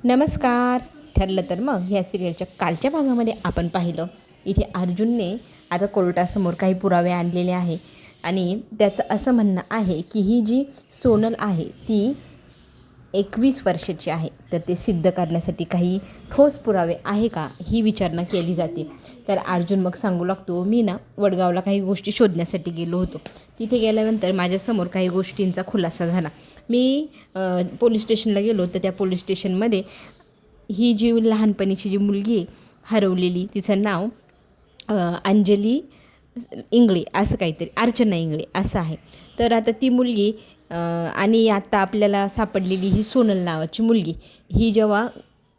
नमस्कार. ठरलं तर मग ह्या सिरियलच्या कालच्या भागामध्ये आपण पाहिलं इथे अर्जुनने आता कोर्टासमोर काही पुरावे आणलेले आहे आणि त्याचं असं म्हणणं आहे की ही जी सोनल आहे ती 21 वर्षाची आहे, तर ते सिद्ध करण्यासाठी काही ठोस पुरावे आहे का ही विचारणा केली जाते. तर अर्जुन मग सांगू लागतो, मी ना वडगावला काही गोष्टी शोधण्यासाठी गेलो होतो. तिथे गेल्यानंतर माझ्यासमोर काही गोष्टींचा खुलासा झाला. मी पोलीस स्टेशनला गेलो तर त्या पोलीस स्टेशनमध्ये ही जी लहानपणीची जी मुलगी आहे हरवलेली, तिचं नाव अंजली इंगळे असं काहीतरी, अर्चना इंगळे असं आहे. तर आता ती मुलगी आणि आत्ता आपल्याला सापडलेली ही सोनल नावाची मुलगी, ही जेव्हा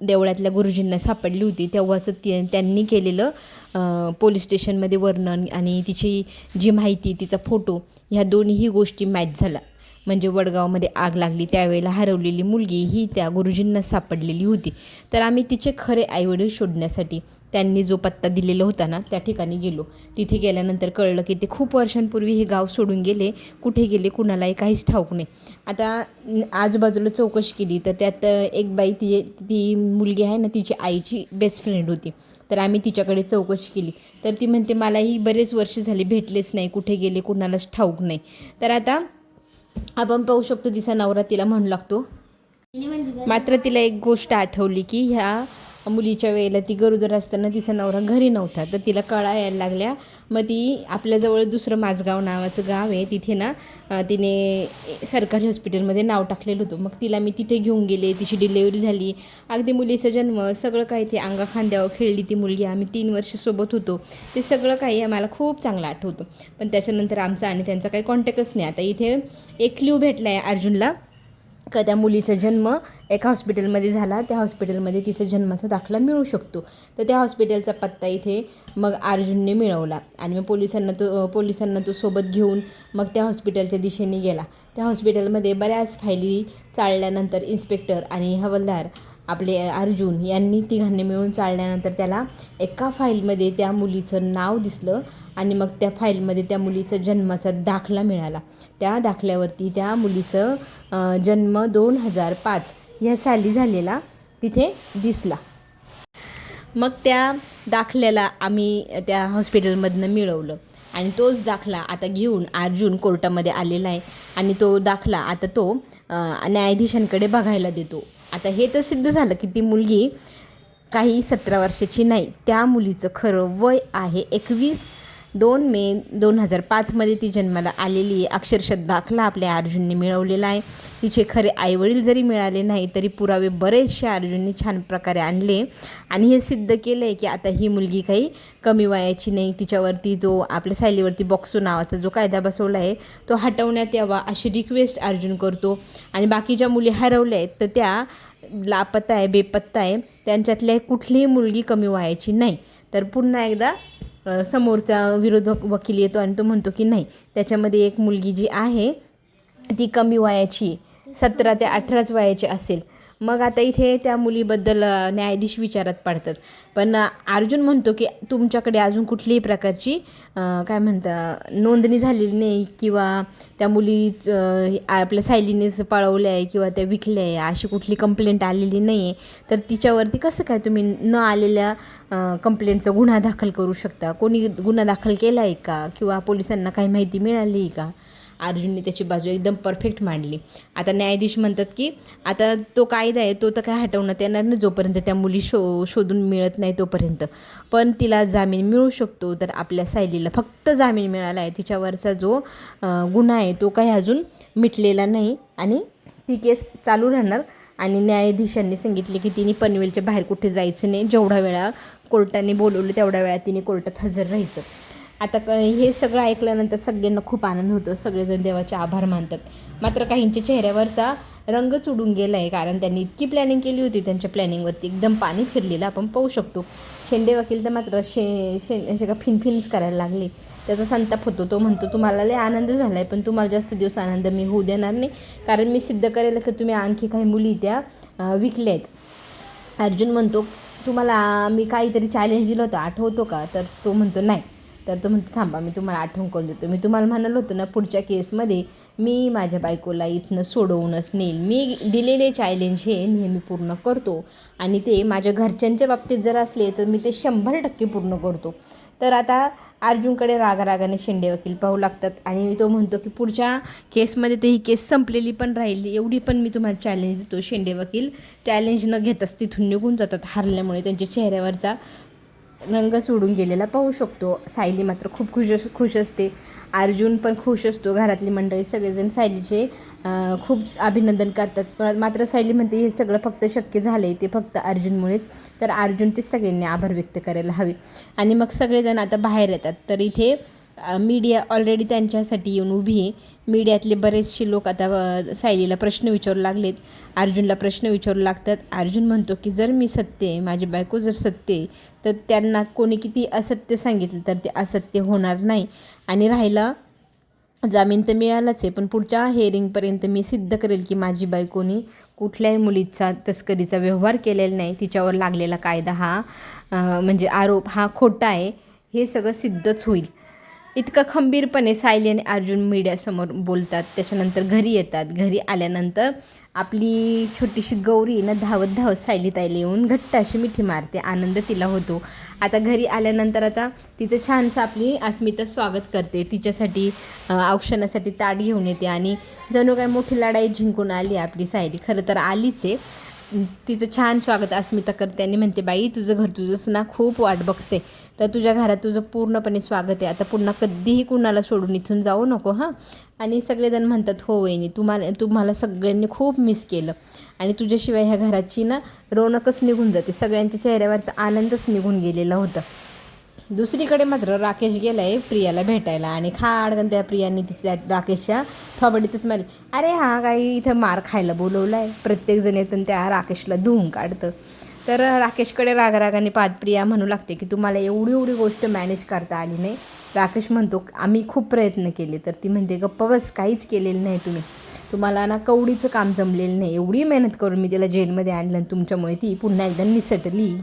देवळातल्या गुरुजींना सापडली होती तेव्हाचं त्यांनी केलेलं पोलीस स्टेशनमध्ये वर्णन आणि तिची जी माहिती, तिचा फोटो, ह्या दोन्हीही गोष्टी मॅच झाला. म्हणजे वडगावमध्ये आग लागली त्यावेळेला हरवलेली मुलगी ही त्या गुरुजींना सापडलेली होती. तर आम्ही तिचे खरे आईवडील शोधण्यासाठी त्यांनी जो पत्ता दिलेला होता ना त्या ठिकाणी गेलो. तिथे गेल्यानंतर कळलं की ते खूप वर्षांपूर्वी हे गाव सोडून गेले. कुठे गेले कुणालाही काहीच ठाऊक नाही. आता आजूबाजूला चौकशी केली तर त्यात एक बाई ती मुलगी आहे ना, तिची आईची बेस्ट फ्रेंड होती. तर आम्ही तिच्याकडे चौकशी केली तर ती म्हणते मलाही बरेच वर्ष झाले भेटलेच नाही, कुठे गेले कुणालाच ठाऊक नाही. तर आता आपण पाहू शकतो तिचा नवरा तिला म्हणू लागतो. मात्र तिला एक गोष्ट आठवली की ह्या मुलीच्या वेळेला ती गरोदर असताना तिचा नवरा घरी नव्हता. तर तिला कळा यायला लागल्या. मग ती आपल्याजवळ दुसरं माझगाव नावाचं गाव आहे, तिथे ना तिने सरकारी हॉस्पिटलमध्ये नाव टाकलेलं होतं. मग तिला मी तिथे घेऊन गेले, तिची डिलेवरी झाली, अगदी मुलीचा जन्म सगळं काही ते अंगाखांद्यावर खेळली ती मुलगी. आम्ही 3 वर्ष सोबत होतो. ते सगळं काही आम्हाला खूप चांगलं आठवतं. पण त्याच्यानंतर आमचा आणि त्यांचा काही कॉन्टॅक्टच नाही. आता इथे एक क्ल्यू भेटला आहे अर्जुनला का त्या मुलीचा जन्म एका हॉस्पिटलमध्ये झाला, त्या हॉस्पिटलमध्ये तिचा जन्माचा दाखला मिळू शकतो. तर त्या हॉस्पिटलचा पत्ता इथे मग अर्जुनने मिळवला आणि मग पोलिसांना तो सोबत घेऊन मग त्या हॉस्पिटलच्या दिशेने गेला. त्या हॉस्पिटलमध्ये बऱ्याच फायली चाळल्यानंतर इन्स्पेक्टर आणि हवालदार आपले अर्जुन यांनी तिघांनी मिळून चाळल्यानंतर त्याला एका फाईलमध्ये त्या मुलीचं नाव दिसलं आणि मग त्या फाईलमध्ये त्या मुलीचा जन्माचा दाखला मिळाला. त्या दाखल्यावरती त्या मुलीचं जन्म 2005 ह्या साली झालेला तिथे दिसला. मग त्या दाखल्याला आम्ही त्या हॉस्पिटलमधनं मिळवलं आणि तोच दाखला आता घेऊन अर्जुन कोर्टामध्ये आलेला आहे आणि तो दाखला आता तो न्यायाधीशांकडे बघायला देतो. आता हे तर सिद्ध झालं की ती मुलगी काही 17 वर्षाची नाही, त्या मुलीचं खरं वय आहे 21. 2 मे 2005 ती जन्माला आलेली आहे. अक्षरशः दाखला आपल्या अर्जुनने मिळवलेला आहे. तिचे खरे आईवडील जरी मिळाले नाही तरी पुरावे बरेचसे अर्जुनने छान प्रकारे आणले आणि हे सिद्ध केलं आहे की आता ही मुलगी काही कमी वयाची नाही. तिच्यावरती जो आपल्या सायलीवरती बॉक्सो नावाचा जो कायदा बसवला आहे तो हटवण्यात यावा अशी रिक्वेस्ट अर्जुन करतो. आणि बाकीच्या मुली हरवल्या आहेत तर त्या लापता आहे, बेपत्ता आहे, त्यांच्यातल्या कुठलीही मुलगी कमी वयाची नाही. तर पुन्हा एकदा समोरचा विरोधक वकील येतो आणि तो म्हणतो की नाही, त्याच्यामध्ये एक मुलगी जी आहे ती कमी वयाची 17 ते 18 वयाची असेल. मग आता इथे त्या मुलीबद्दल न्यायाधीश विचारात पडतात. पण अर्जुन म्हणतो की तुमच्याकडे अजून कुठलीही प्रकारची काय नोंदणी झालेली नाही किंवा त्या मुली आपल्या सायलीनेच पळवल्या आहे किंवा त्या विकल्या आहे अशी कुठली कंप्लेंट आलेली नाही आहे. तर तिच्यावरती कसं काय तुम्ही न आलेल्या कंप्लेंटचा गुन्हा दाखल करू शकता? कोणी गुन्हा दाखल केला आहे का किंवा पोलिसांना काही माहिती मिळाली आहे का? अर्जुनने त्याची बाजू एकदम परफेक्ट मांडली. आता न्यायाधीश म्हणतात की आता तो कायदा आहे तो तर काय हटवण्यात येणार नाही जोपर्यंत त्या मुली शोधून मिळत नाही तोपर्यंत. पण तिला जामीन मिळू शकतो. तर आपल्या सायलीला फक्त जामीन मिळाला आहे, तिच्यावरचा जो गुन्हा आहे तो काही अजून मिटलेला नाही आणि ती केस चालू राहणार. आणि न्यायाधीशांनी सांगितले की तिने पनवेलच्या बाहेर कुठे जायचं नाही, जेवढा वेळा कोर्टाने बोलवलं तेवढ्या वेळा तिने कोर्टात हजर राहायचं. आता हे सगळं ऐकल्यानंतर सगळ्यांना खूप आनंद होतो, सगळेजण देवाचे आभार मानतात. मात्र काहींच्या चेहऱ्यावरचा रंगच उडून गेला आहे, कारण त्यांनी इतकी प्लॅनिंग केली होती, त्यांच्या प्लॅनिंगवरती एकदम पाणी फिरलेलं आपण पाहू शकतो. शेंडे वकील तर मात्र असे का फिनफिनच करायला लागले, त्याचा संताप होतो. तो म्हणतो तुम्हाला लय आनंद झाला आहे पण तुम्हाला जास्त दिवस आनंद मी होऊ देणार नाही, कारण मी सिद्ध करेल की तुम्ही आणखी काही मुली त्या विकल्या आहेत. अर्जुन म्हणतो तुम्हाला मी काहीतरी चॅलेंज दिलं होतं आठवतो का? तर तो म्हणतो नाही, तर तो म्हणतो थांबा मी तुम्हाला आठवण करून देतो. मी तुम्हाला म्हणालो होतं ना पुढच्या केसमध्ये मी माझ्या बायकोला इथनं सोडवूनच नेईल. मी दिलेले चॅलेंज हे नेहमी पूर्ण करतो आणि ते माझ्या घरच्यांच्या बाबतीत जर असले तर मी ते 100% पूर्ण करतो. तर आता अर्जुनकडे रागारागाने शेंडे वकील पाहू लागतात आणि तो म्हणतो की पुढच्या केसमध्ये ते ही केस संपलेली पण राहिली, एवढी पण मी तुम्हाला चॅलेंज देतो. शेंडे वकील चॅलेंज न घेताच तिथून निघून जातात हारल्यामुळे. त्यांच्या चेहऱ्यावरचा रंग सोडून गेलेला पाहू शकतो. सायली मात्र खूप खुश असते. अर्जुन पण खुश असतो. घरातली मंडळी सगळेजण सायलीचे खूप अभिनंदन करतात. मात्र सायली म्हणते हे सगळं फक्त शक्य झालं आहे ते फक्त अर्जुनमुळेच. तर अर्जुनचे सगळ्यांनी आभार व्यक्त करायला हवे. आणि मग सगळेजण आता बाहेर येतात. तर इथे मीडिया ऑलरेडी त्यांच्यासाठी येऊन उभी आहे. मीडियातले बरेचसे लोक आता सायलीला प्रश्न विचारू लागलेत. अर्जुनला प्रश्न विचारू लागतात. अर्जुन म्हणतो की जर मी सत्य आहे, माझी बायको जर सत्य आहे, तर त्यांना कोणी किती असत्य सांगितलं तर ते असत्य होणार नाही. आणि राहिला जामीन तर मिळालाच आहे, पण पुढच्या हेअरिंगपर्यंत मी सिद्ध करेल की माझी बायकोनी कुठल्याही मुलीचा तस्करीचा व्यवहार केलेला नाही. तिच्यावर लागलेला कायदा हा म्हणजे आरोप हा खोटा आहे, हे सगळं सिद्धच होईल. इतकं खंबीरपणे सायली आणि अर्जुन मीडियासमोर बोलतात. त्याच्यानंतर घरी येतात. घरी आल्यानंतर आपली छोटीशी गौरी ना धावत सायली ताईला येऊन घट्ट अशी मिठी मारते. आनंद तिला होतो. आता घरी आल्यानंतर आता तिचं छानसं आपली अस्मिता स्वागत करते. तिच्यासाठी औक्षणासाठी ताट घेऊन येते आणि जणू काय मोठी लढाई जिंकून आली आपली सायली. खरं तर आलीच आहे. तिचं छान स्वागत अस्मिता करते आणि म्हणते बाई तुझं घर तुझंच ना खूप वाट बघते, तर तुझ्या घरात तुझं पूर्णपणे स्वागत आहे. आता पुन्हा कधीही कुणाला सोडून इथून जाऊ नको हां. आणि सगळेजण म्हणतात हो वहिनी तुम्हाला सगळ्यांनी खूप मिस केलं आणि तुझ्याशिवाय ह्या घराची ना रौनकच निघून जाते. सगळ्यांच्या चेहऱ्यावरचा आनंदच निघून गेलेला होता. दुसरीकडे मात्र राकेश गेला आहे प्रियाला भेटायला आणि खाडकन त्या प्रियाने तिथल्या राकेशच्या थोबडीतच मारली. अरे हा काही इथं मार खायला बोलवला आहे. प्रत्येकजण येतं त्या राकेशला धुवून काढतं. तर राकेशकडे रागारागाने पाहत प्रिया म्हणू लागते की तुम्हाला एवढी गोष्ट मॅनेज करता आली नाही. राकेश म्हणतो आम्ही खूप प्रयत्न केले. तर ती म्हणते गप्प बस, काहीच केलेलं नाही तुम्हाला ना कवडीचं काम जमलेलं नाही. एवढी मेहनत करून मी तिला जेलमध्ये आणलं आणि तुमच्यामुळे ती पुन्हा एकदा निसटली.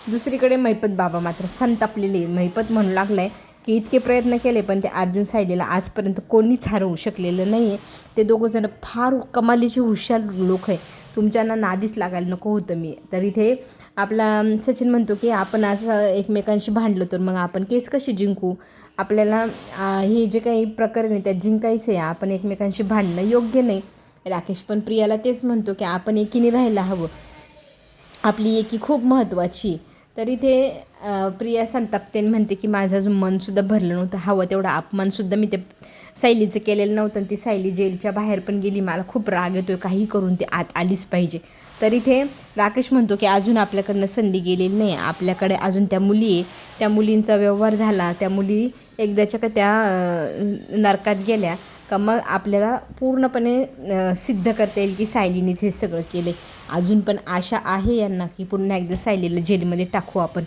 दुसरीकडे मैपत बाबा मात्र संतापलेले. मैपत म्हणू लागलाय की इतके प्रयत्न केले पण ते अर्जुन सायलीला आजपर्यंत कोणीच हरवू शकलेलं नाही आहे. ते दोघंजणं फार कमालीचे हुशार लोक आहे. तुमच्यांना नादीच लागायला नको होतं मी. तर इथे आपला सचिन म्हणतो की आपण असं एकमेकांशी भांडलो तर मग आपण केस कशी जिंकू. आपल्याला हे जे काही प्रकरण आहे त्यात जिंकायचं आहे. आपण एकमेकांशी भांडणं योग्य नाही. राकेश पण प्रियाला तेच म्हणतो की आपण एकीने राहायला हवं, आपली एकी खूप महत्त्वाची. तर इथे प्रिया संतापते म्हणते की माझं अजून मनसुद्धा भरलं नव्हतं. हवं तेवढा अपमानसुद्धा मी ते सायलीचं केलेलं नव्हतं आणि ती सायली जेलच्या बाहेर पण गेली. मला खूप राग येतो आहे, काही करून ती आत आलीच पाहिजे. तर इथे राकेश म्हणतो की अजून आपल्याकडनं संधी गेलेली नाही. आपल्याकडे अजून त्या मुली आहे. त्या मुलींचा व्यवहार झाला, त्या मुली एकदाच्या का त्या नरकात गेल्या का मग आपल्याला पूर्णपणे सिद्ध करता येईल की सायलीनेच हे सगळं केलं. अजून पण आशा आहे यांना की पुन्हा एकदा सायलीला जेलमध्ये टाकू आपण.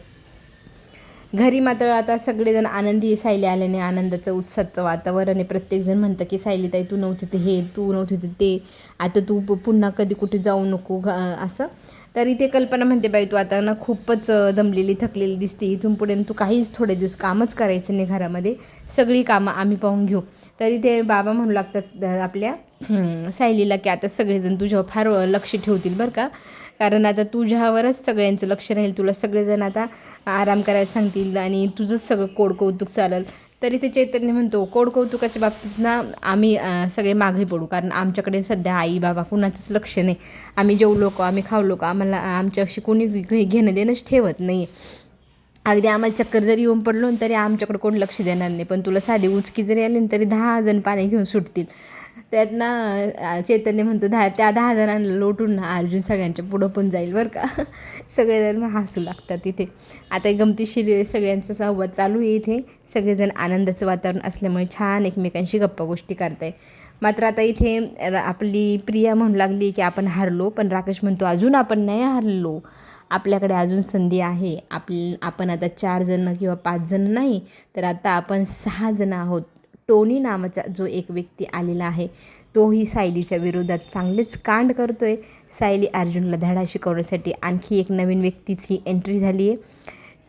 घरी मात्र आता सगळेजण आनंदी. सायली आल्याने आनंदाचं उत्साहाचं वातावरण आहे. प्रत्येकजण म्हणतं की सायली ताई तू नव्हती ते हे, तू नव्हती ते ते, आता तू पुन्हा कधी कुठे जाऊ नको असं. तर इथे कल्पना म्हणते बाई तू आता ना खूपच दमलेली थकलेली दिसते. इथून पुढे तू काहीच थोडे दिवस कामच करायचं नाही घरामध्ये, सगळी कामं आम्ही पाहून घेऊ. तरी ते बाबा म्हणू लागतात आपल्या सायलीला की आता सगळेजण तुझ्यावर फार लक्ष ठेवतील बरं का, कारण आता तुझ्यावरच सगळ्यांचं लक्ष राहील. तुला सगळेजण आता आराम करायला सांगतील आणि तुझंच सगळं कोडकौतुक चालेल. तरी ते चैतन्य म्हणतो कोडकौतुकाच्या बाबतीत ना आम्ही सगळे मागे पडू, कारण आमच्याकडे सध्या आई बाबा कुणाचंच लक्ष नाही. आम्ही जेवलो का, आम्ही खावलो का, आम्हाला आमच्याशी कोणी घेणं देणंच ठेवत नाही. अगदी आम्हाला चक्कर जरी येऊन पडलो तरी आमच्याकडे कोण लक्ष देणार नाही. पण तुला साधी उचकी जरी आली तरी 10 जण पाणी घेऊन सुटतील. त्यात ना चैतन्य म्हणतो त्या 10 जणांना लोटून ना अर्जुन सगळ्यांच्या पुढं पण जाईल बरं का. सगळेजण हसू लागतात इथे. आता गमतीशीर सगळ्यांचा संवाद चालू आहे. इथे सगळेजण आनंदाचं वातावरण असल्यामुळे छान एकमेकांशी गप्पा गोष्टी करताय. मात्र आता इथे आपली प्रिया म्हणू लागली की आपण हारलो, पण राकेश म्हणतो अजून आपण नाही हारलो, आपल्याकडे अजून संधी आहे. आपण आता 4 जण किंवा 5 जण नाही, तर आता आपण 6 जण आहोत. टोनी नावाचा जो एक व्यक्ती आलेला आहे तोही सायलीच्या विरोधात चांगलेच कांड करतोय. सायली अर्जुनला धडा शिकवण्यासाठी आणखी एक नवीन व्यक्तीची एंट्री झाली आहे.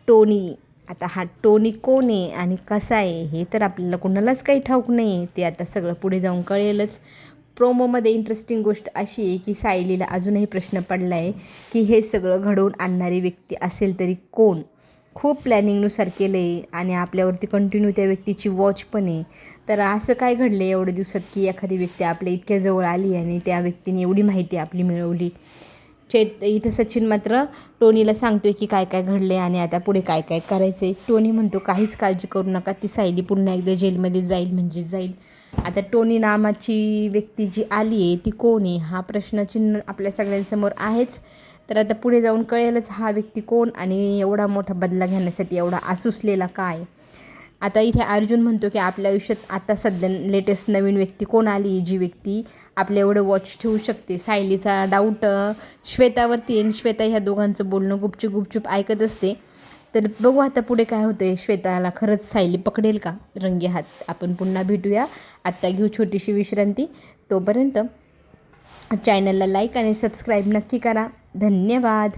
टोनी आता हा टोनी कोण आहे आणि कसा आहे हे तर आपल्याला कोणालाच काही ठाऊक नाही आहे. ते आता सगळं पुढे जाऊन कळेलच. प्रोमोमध्ये इंटरेस्टिंग गोष्ट अशी आहे की सायलीला अजूनही प्रश्न पडला आहे की हे सगळं घडवून आणणारी व्यक्ती असेल तरी कोण. खूप प्लॅनिंगनुसार केलं आहे आणि आपल्यावरती कंटिन्यू त्या व्यक्तीची वॉच पण आहे. तर असं काय घडलं आहे एवढ्या दिवसात की एखादी व्यक्ती आपल्या इतक्या जवळ आली आणि त्या व्यक्तीने एवढी माहिती आपली मिळवली. इथं सचिन मात्र टोनीला सांगतोय की काय काय घडले आणि आता पुढे काय काय करायचं आहे. टोनी म्हणतो काहीच काळजी करू नका, ती सायली पुन्हा एकदा जेलमध्ये जाईल म्हणजे जाईल. आता टोनी नामाची व्यक्ती जी आली आहे ती कोण आहे हा प्रश्नचिन्ह आपल्या सगळ्यांसमोर आहेच. तर आता पुढे जाऊन कळेलच हा व्यक्ती कोण आणि एवढा मोठा बदला घेण्यासाठी एवढा आसुसलेला काय. आता इथे अर्जुन म्हणतो की आपल्या आयुष्यात आता सध्या लेटेस्ट नवीन व्यक्ती कोण आली जी व्यक्ती आपल्या एवढं वॉच ठेवू शकते. सायलीचा डाऊट श्वेतावरती आणि श्वेता ह्या दोघांचं बोलणं गुपचूप गुपचूप ऐकत असते. तर बघू आता पुढे काय होतं. श्वेताला खरंच सायली पकडेल का रंगे हात. आपण पुन्हा भेटूया. आत्ता घेऊ छोटीशी विश्रांती. तोपर्यंत चॅनलला लाईक आणि सबस्क्राईब नक्की करा. धन्यवाद.